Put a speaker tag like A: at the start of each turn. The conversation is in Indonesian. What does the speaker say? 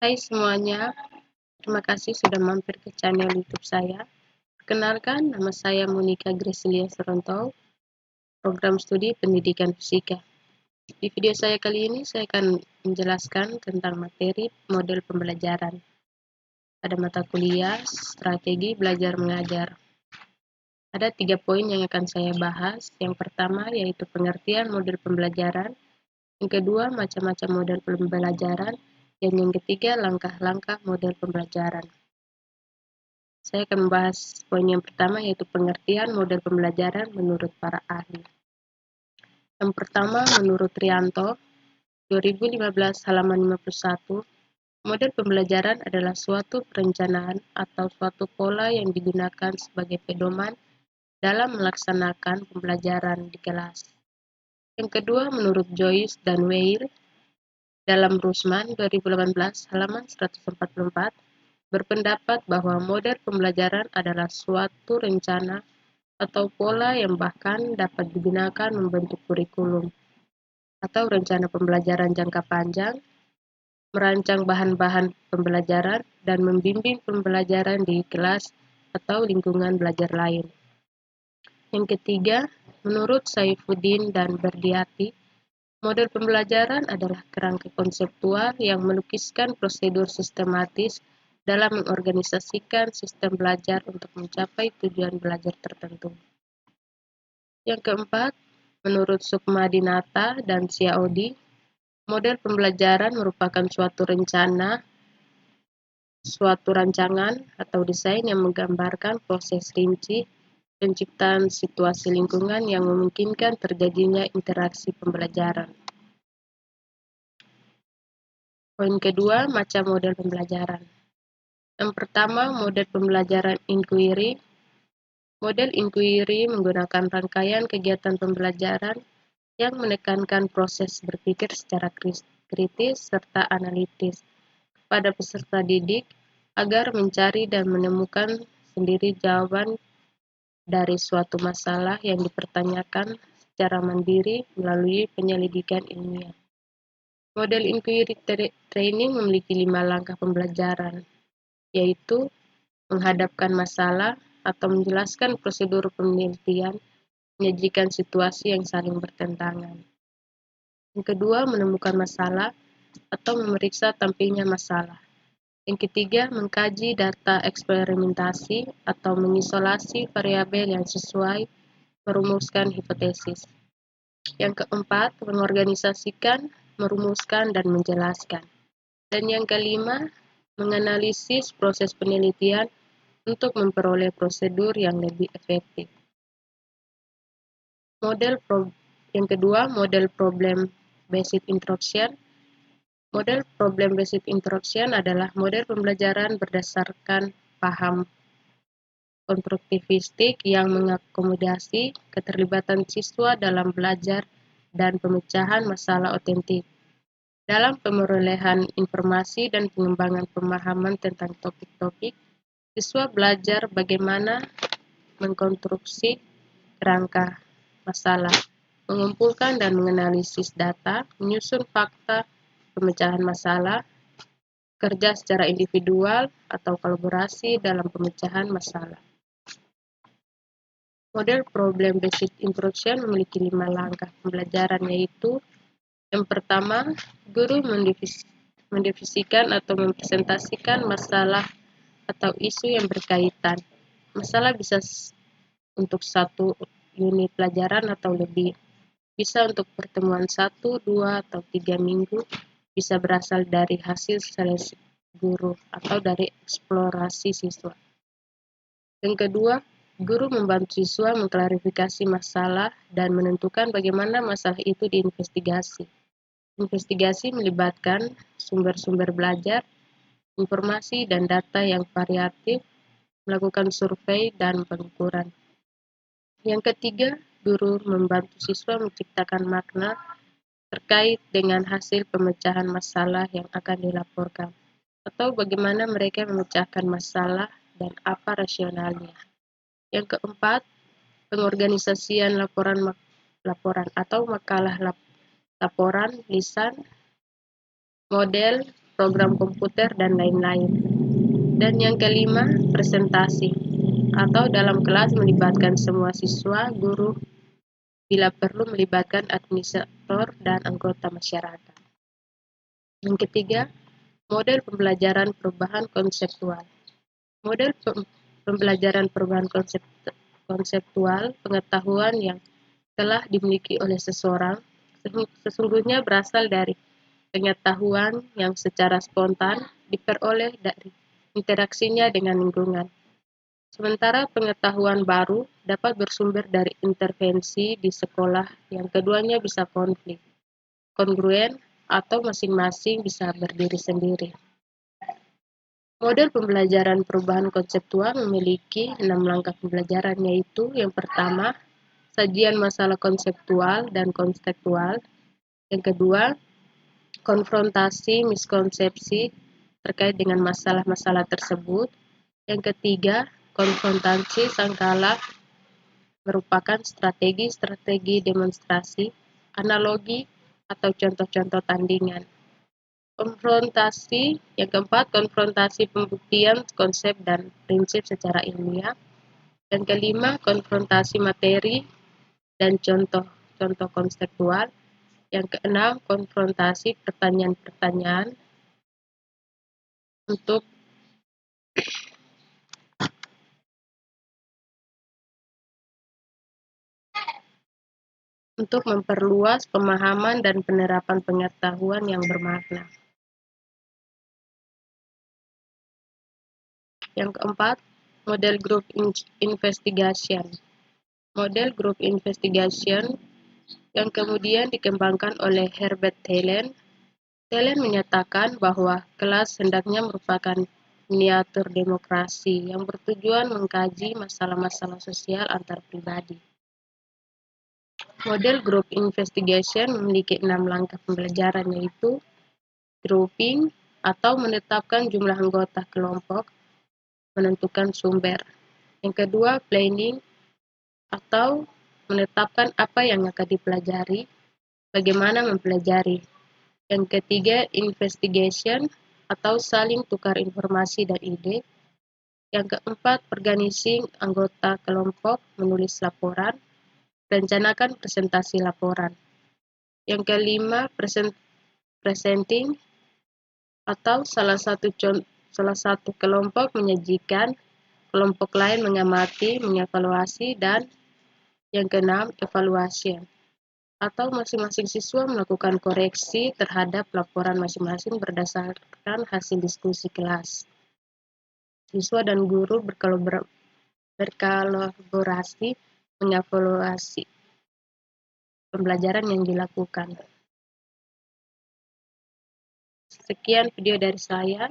A: Hai semuanya, terima kasih sudah mampir ke channel YouTube saya. Perkenalkan, nama saya Monica Gresilia Seronto, program studi pendidikan fisika. Di video saya kali ini, saya akan menjelaskan tentang materi model pembelajaran pada mata kuliah strategi belajar mengajar. Ada 3 poin yang akan saya bahas. Yang pertama yaitu pengertian model pembelajaran, yang kedua macam-macam model pembelajaran, dan yang ketiga langkah-langkah model pembelajaran. Saya akan membahas poin yang pertama yaitu pengertian model pembelajaran menurut para ahli. Yang pertama menurut Rianto, 2015 halaman 51, model pembelajaran adalah suatu perencanaan atau suatu pola yang digunakan sebagai pedoman dalam melaksanakan pembelajaran di kelas. Yang kedua menurut Joyce dan Weil, dalam Rusman 2018 halaman 144, berpendapat bahwa model pembelajaran adalah suatu rencana atau pola yang bahkan dapat digunakan membentuk kurikulum atau rencana pembelajaran jangka panjang, merancang bahan-bahan pembelajaran, dan membimbing pembelajaran di kelas atau lingkungan belajar lain. Yang ketiga, menurut Saifuddin dan Berdiati, model pembelajaran adalah kerangka konseptual yang melukiskan prosedur sistematis dalam mengorganisasikan sistem belajar untuk mencapai tujuan belajar tertentu. Yang keempat, menurut Sukmadinata dan Siaodi, model pembelajaran merupakan suatu rancangan atau desain yang menggambarkan proses rinci penciptaan situasi lingkungan yang memungkinkan terjadinya interaksi pembelajaran. Poin kedua, macam model pembelajaran. Yang pertama, model pembelajaran inquiry. Model inquiry menggunakan rangkaian kegiatan pembelajaran yang menekankan proses berpikir secara kritis serta analitis pada peserta didik agar mencari dan menemukan sendiri jawaban dari suatu masalah yang dipertanyakan secara mandiri melalui penyelidikan ilmiah. Model inquiry training memiliki 5 langkah pembelajaran, yaitu menghadapkan masalah atau menjelaskan prosedur penelitian, menyajikan situasi yang saling bertentangan. Yang kedua, menemukan masalah atau memeriksa tampilnya masalah. Yang ketiga, mengkaji data eksperimentasi atau mengisolasi variabel yang sesuai, merumuskan hipotesis. Yang keempat, mengorganisasikan, merumuskan, dan menjelaskan. Dan yang kelima, menganalisis proses penelitian untuk memperoleh prosedur yang lebih efektif. Yang kedua, model problem-based instruction. Model problem-based instruction adalah model pembelajaran berdasarkan paham konstruktivistik yang mengakomodasi keterlibatan siswa dalam belajar dan pemecahan masalah otentik. Dalam pemerolehan informasi dan pengembangan pemahaman tentang topik-topik, siswa belajar bagaimana mengkonstruksi kerangka masalah, mengumpulkan dan menganalisis data, menyusun fakta, pemecahan masalah, kerja secara individual atau kolaborasi dalam pemecahan masalah. Model problem-based instruction memiliki 5 langkah pembelajaran, yaitu yang pertama, guru mendefinisikan atau mempresentasikan masalah atau isu yang berkaitan. Masalah bisa untuk 1 unit pelajaran atau lebih, bisa untuk pertemuan 1, 2, atau 3 minggu, bisa berasal dari hasil seleksi guru atau dari eksplorasi siswa. Yang kedua, guru membantu siswa mengklarifikasi masalah dan menentukan bagaimana masalah itu diinvestigasi. Investigasi melibatkan sumber-sumber belajar, informasi dan data yang variatif, melakukan survei dan pengukuran. Yang ketiga, guru membantu siswa menciptakan makna terkait dengan hasil pemecahan masalah yang akan dilaporkan, atau bagaimana mereka memecahkan masalah dan apa rasionalnya. Yang keempat, pengorganisasian laporan atau makalah laporan lisan. Model program komputer, dan lain-lain. Dan yang kelima, presentasi, atau dalam kelas melibatkan semua siswa, guru, bila perlu melibatkan administrator dan anggota masyarakat. Yang ketiga, model pembelajaran perubahan konseptual. Model pembelajaran perubahan konseptual pengetahuan yang telah dimiliki oleh seseorang sesungguhnya berasal dari pengetahuan yang secara spontan diperoleh dari interaksinya dengan lingkungan. Sementara pengetahuan baru dapat bersumber dari intervensi di sekolah yang keduanya bisa konflik, kongruen, atau masing-masing bisa berdiri sendiri. Model pembelajaran perubahan konseptual memiliki 6 langkah pembelajaran, yaitu yang pertama, sajian masalah konseptual dan konseptual. Yang kedua, konfrontasi miskonsepsi terkait dengan masalah-masalah tersebut. Yang ketiga, konfrontasi sangkala merupakan strategi-strategi demonstrasi, analogi, atau contoh-contoh tandingan. Konfrontasi yang keempat, konfrontasi pembuktian konsep dan prinsip secara ilmiah. Yang kelima, konfrontasi materi dan contoh-contoh konseptual. Yang keenam, konfrontasi pertanyaan-pertanyaan untuk memperluas pemahaman dan penerapan pengetahuan yang bermakna. Yang keempat, model group investigation. Model group investigation yang kemudian dikembangkan oleh Herbert Talen. Talen menyatakan bahwa kelas hendaknya merupakan miniatur demokrasi yang bertujuan mengkaji masalah-masalah sosial antar pribadi. Model group investigation memiliki 6 langkah pembelajaran, yaitu grouping atau menetapkan jumlah anggota kelompok, menentukan sumber. Yang kedua, planning atau menetapkan apa yang akan dipelajari, bagaimana mempelajari. Yang ketiga, investigation atau saling tukar informasi dan ide. Yang keempat, organizing anggota kelompok, menulis laporan, rencanakan presentasi laporan. Yang kelima, presenting atau salah satu kelompok menyajikan, kelompok lain mengamati, mengevaluasi, dan yang keenam, evaluation atau masing-masing siswa melakukan koreksi terhadap laporan masing-masing berdasarkan hasil diskusi kelas. Siswa dan guru berkolaborasi mengevaluasi pembelajaran yang dilakukan. Sekian video dari saya.